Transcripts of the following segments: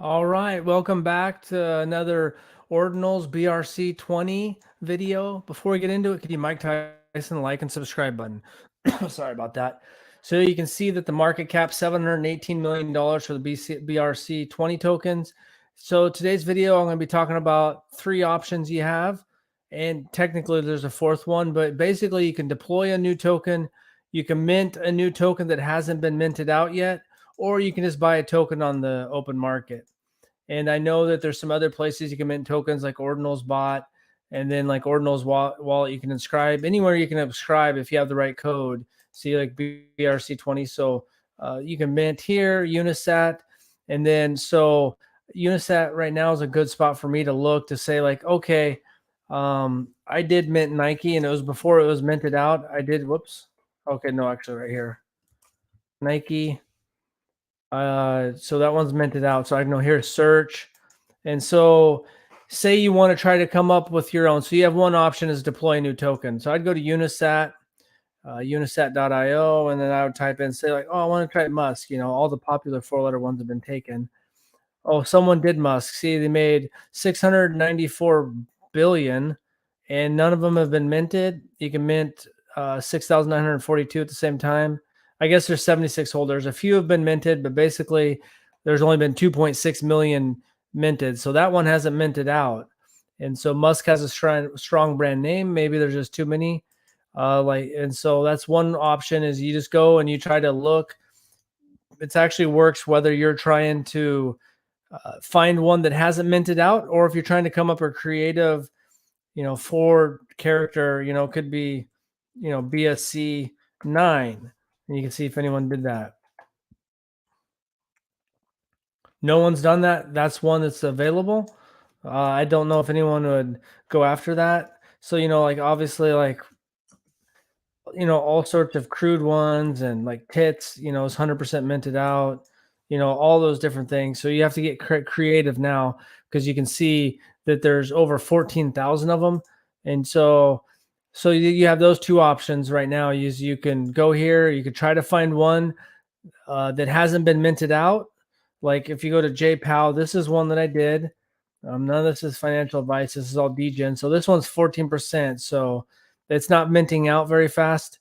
All right, welcome back to another Ordinals BRC20 video. Before we get into it, could you Mike Tyson like and subscribe button? Sorry about that. So you can see that the market cap $718 million for the BRC20 tokens. So today's video, I'm going to be talking about three options you have. And technically there's a fourth one, but basically you can deploy a new token. You can mint a new token that hasn't been minted out yet, or you can just buy a token on the open market. And I know that there's some other places you can mint tokens like Ordinals Bot, and then like Ordinals Wallet you can inscribe. Anywhere you can subscribe if you have the right code. See like BRC20. So you can mint here, Unisat. And then so Unisat right now is a good spot for me to look to say like, okay, I did mint Nike and it was before it was minted out. I did, whoops. Okay, no, actually right here. Nike. So that one's minted out. So I know here's search. And so say you want to try to come up with your own. So you have one option is deploy a new token. So I'd go to Unisat, unisat.io, and then I would type in, say like, oh, I want to try Musk. You know, all the popular 4-letter ones have been taken. Oh, someone did Musk. See, they made 694 billion and none of them have been minted. You can mint 6,942 at the same time. I guess there's 76 holders. A few have been minted, but basically there's only been 2.6 million minted. So that one hasn't minted out. And so Musk has a strong brand name. Maybe there's just too many. And so that's one option is you just go and you try to look. It actually works whether you're trying to find one that hasn't minted out, or if you're trying to come up with a creative, 4 character, could be, BSC 9. And you can see if anyone did that. No one's done that. That's one that's available. I don't know if anyone would go after that. So, like obviously like, all sorts of crude ones and like tits, is 100% minted out, all those different things. So you have to get creative now because you can see that there's over 14,000 of them. And so you have those two options right now. You can go here, you could try to find one that hasn't been minted out. Like if you go to JPOW, this is one that I did. None of this is financial advice. This is all degen. So this one's 14%. So it's not minting out very fast.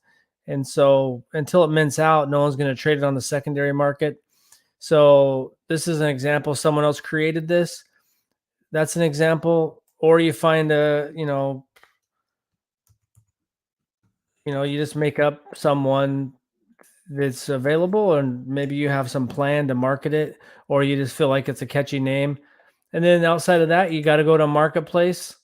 And so until it mints out, no one's going to trade it on the secondary market. So this is an example. Someone else created this. That's an example. Or you find a, you just make up someone that's available, and maybe you have some plan to market it, or you just feel like it's a catchy name. And then outside of that, you got to go to a marketplace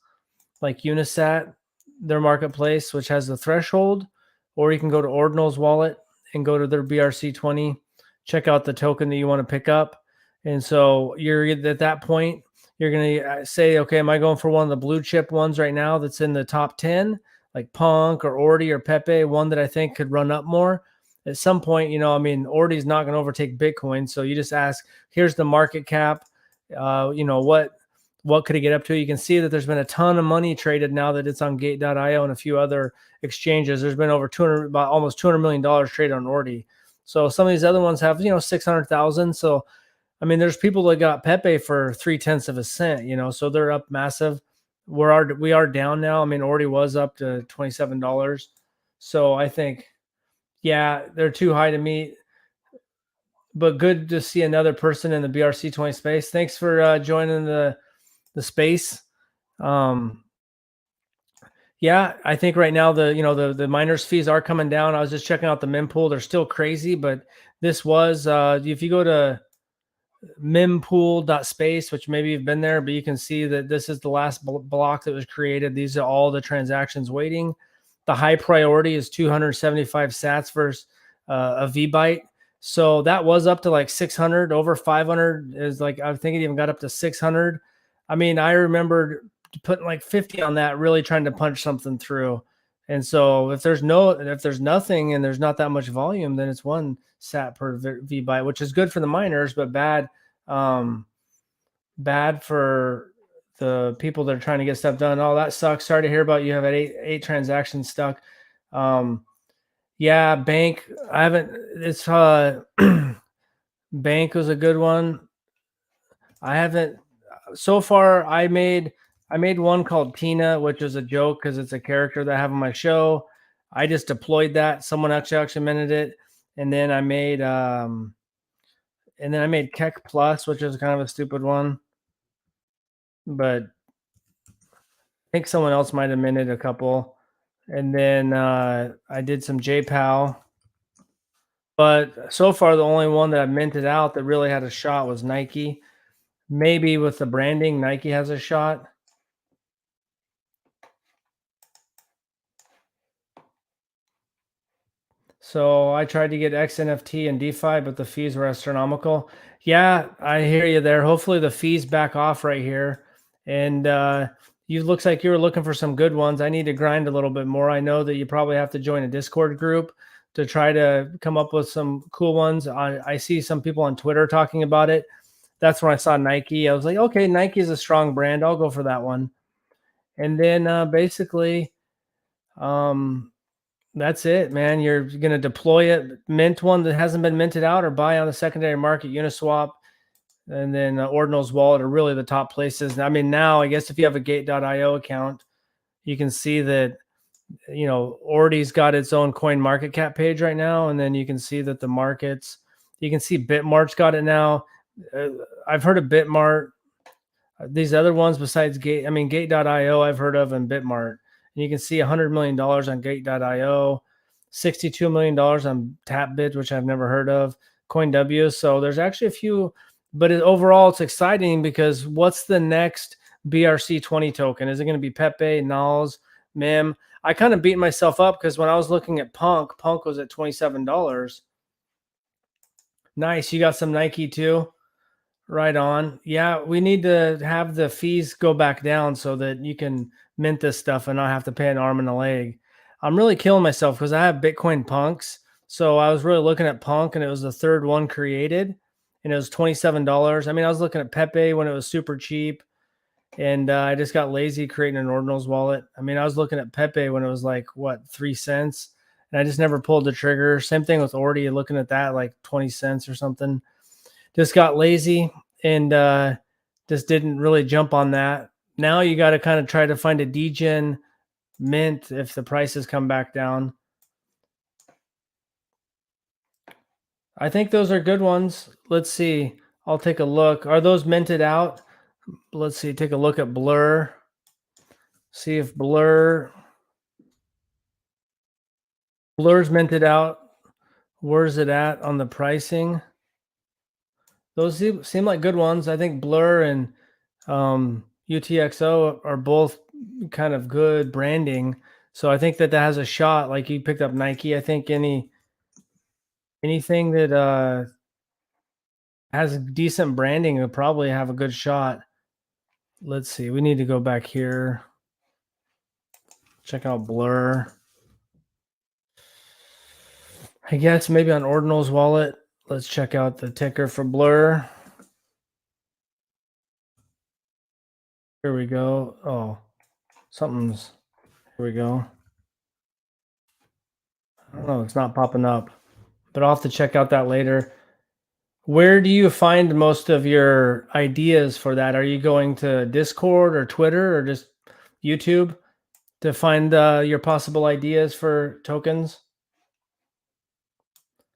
like Unisat, their marketplace, which has the threshold, or you can go to Ordinals Wallet and go to their BRC20, check out the token that you want to pick up. And so you're at that point, you're going to say, okay, am I going for one of the blue chip ones right now that's in the top 10, like Punk or Ordi or Pepe, one that I think could run up more? At some point, Ordi's not going to overtake Bitcoin. So you just ask, here's the market cap. What could it get up to? You can see that there's been a ton of money traded now that it's on Gate.io and a few other exchanges. There's been over about almost $200 million traded on Ordi. So some of these other ones have, 600,000. So, there's people that got Pepe for 0.3 of a cent, so they're up massive. We are down now. Ordi was up to $27. So I think, yeah, they're too high to meet, but good to see another person in the BRC20 space. Thanks for joining the space. Yeah, I think right now the miners fees are coming down. I was just checking out the mempool. They're still crazy, but this was if you go to mempool.space, which maybe you've been there, but you can see that this is the last block that was created. These are all the transactions waiting. The high priority is 275 sats versus a VByte. So that was up to like 600, over 500 is like, I think it even got up to 600. I remember putting like 50 on that, really trying to punch something through. And so if there's nothing and there's not that much volume, then it's 1 sat per VByte, which is good for the miners, but bad for the people that are trying to get stuff done. Oh, that sucks. Sorry to hear about you have eight transactions stuck. Yeah, bank. It's bank was a good one. I haven't so far. I made one called Tina, which is a joke because it's a character that I have on my show. I just deployed that. Someone actually minted it, and then I made Keck Plus, which is kind of a stupid one, but I think someone else might have minted a couple. And then I did some JPAL, but so far the only one that I minted out that really had a shot was Nike. Maybe with the branding, Nike has a shot. So I tried to get XNFT and DeFi, but the fees were astronomical. Yeah, I hear you there. Hopefully the fees back off right here. And you looks like you were looking for some good ones. I need to grind a little bit more. I know that you probably have to join a Discord group to try to come up with some cool ones. I see some people on Twitter talking about it. That's when I saw Nike. I was like, okay, Nike is a strong brand. I'll go for that one. And then basically, um, that's it, man. You're going to deploy it, mint one that hasn't been minted out, or buy on the secondary market, Uniswap, and then Ordinal's wallet are really the top places. I mean, now I guess if you have a Gate.io account, you can see that Ordi's got its own coin market cap page right now, and then you can see that the markets. You can see Bitmart's got it now. Uh, I've heard of Bitmart. These other ones besides Gate.io I've heard of, and Bitmart. And you can see $100 million on Gate.io, $62 million on TapBit, which I've never heard of, CoinW. So there's actually a few, but overall it's exciting because what's the next BRC20 token? Is it going to be Pepe, Nals, MIM? I kind of beat myself up because when I was looking at Punk was at $27. Nice. You got some Nike too? Right on. Yeah, we need to have the fees go back down so that you can mint this stuff and not have to pay an arm and a leg. I'm really killing myself because I have Bitcoin punks. So I was really looking at Punk and it was the third one created and it was $27. I mean, I was looking at Pepe when it was super cheap and I just got lazy creating an Ordinals wallet. I mean, I was looking at Pepe when it was like, what, 3 cents? And I just never pulled the trigger. Same thing with Ordi, looking at that like 20 cents or something. Just got lazy and just didn't really jump on that. Now you got to kind of try to find a degen mint if the prices come back down. I think those are good ones. Let's see. I'll take a look. Are those minted out? Let's see. Take a look at Blur. See if Blur's minted out. Where's it at on the pricing? Those seem like good ones. I think Blur and UTXO are both kind of good branding. So I think that has a shot. Like you picked up Nike. I think anything that has decent branding will probably have a good shot. Let's see. We need to go back here. Check out Blur. I guess maybe on Ordinal's wallet. Let's check out the ticker for Blur. Here we go. Oh, something's. Here we go. I don't know. It's not popping up, but I'll have to check out that later. Where do you find most of your ideas for that? Are you going to Discord or Twitter or just YouTube to find your possible ideas for tokens?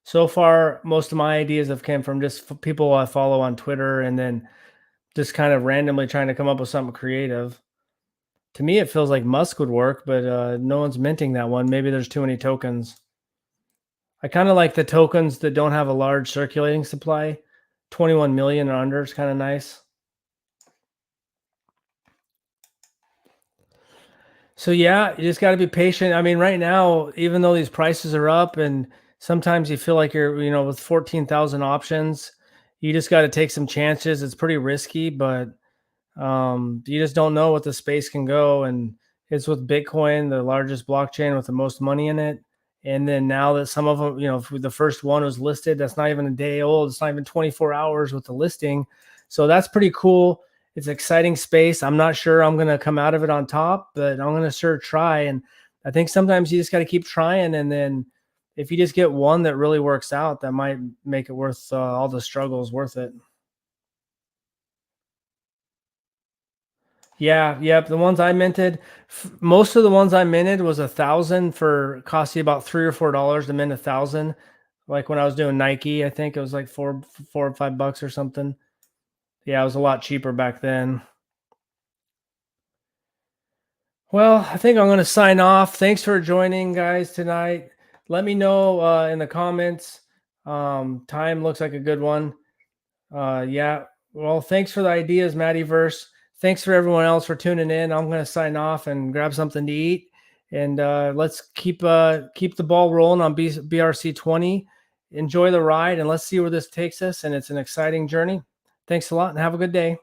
So far, most of my ideas have come from just people I follow on Twitter and then just kind of randomly trying to come up with something creative. To me, it feels like Musk would work, but no one's minting that one. Maybe there's too many tokens. I kind of like the tokens that don't have a large circulating supply. 21 million or under is kind of nice. So yeah, you just got to be patient. I mean, right now, even though these prices are up and sometimes you feel like you're, with 14,000 options, you just got to take some chances. It's pretty risky, but you just don't know what the space can go. And it's with Bitcoin, the largest blockchain with the most money in it. And then now that some of them, the first one was listed, that's not even a day old. It's not even 24 hours with the listing. So that's pretty cool. It's exciting space. I'm not sure I'm going to come out of it on top, but I'm going to sure try. And I think sometimes you just got to keep trying. And then if you just get one that really works out, that might make it worth all the struggles worth it. Yeah, yep. The ones I minted, most of the ones I minted was 1,000 for cost you about $3 or $4 to mint 1,000. Like when I was doing Nike, I think it was like four or $5 or something. Yeah, it was a lot cheaper back then. Well, I think I'm going to sign off. Thanks for joining, guys, tonight. Let me know in the comments. Time looks like a good one. Yeah. Well, thanks for the ideas, Mattyverse. Thanks for everyone else for tuning in. I'm going to sign off and grab something to eat, and let's keep the ball rolling on BRC20. Enjoy the ride, and let's see where this takes us. And it's an exciting journey. Thanks a lot, and have a good day.